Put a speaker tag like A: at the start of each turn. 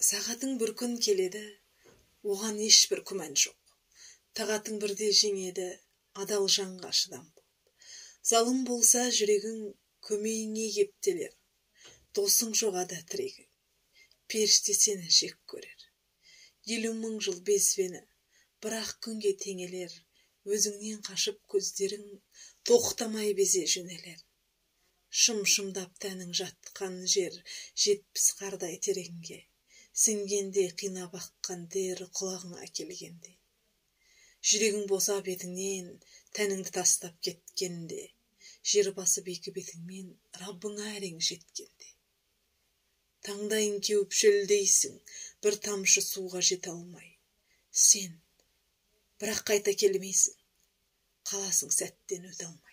A: Сағатың бір күн келеді, оған ешбір күмән жоқ. Тағатың бірде жеңеді, адал жанға шыдам бол. Залым болса жүрегің, көмейіңе кептелер. Досың жоғада тірегің, періште сені жек көрер. 50.000 жыл безбені, бірақ күнге теңелер. Өзіңнен қашып көздерің, тоқтамай безе жөнелер. Шым-шымдап тәнің жатқан жер, 70 қардай тереңге. Сіңгенде қинап аққан тер құлағыңа келгенде. Жүрегің босап етіңнен, тәніңді тастап кеткенде. Жер басып екі бетіңмен, Раббыңа әрең жеткенде. Таңдайың кеуіп шөлдейсің, бір тамшы суға жете алмай. Сен, бірақ қайта келмейсің, қаласың сәттен өте алмай.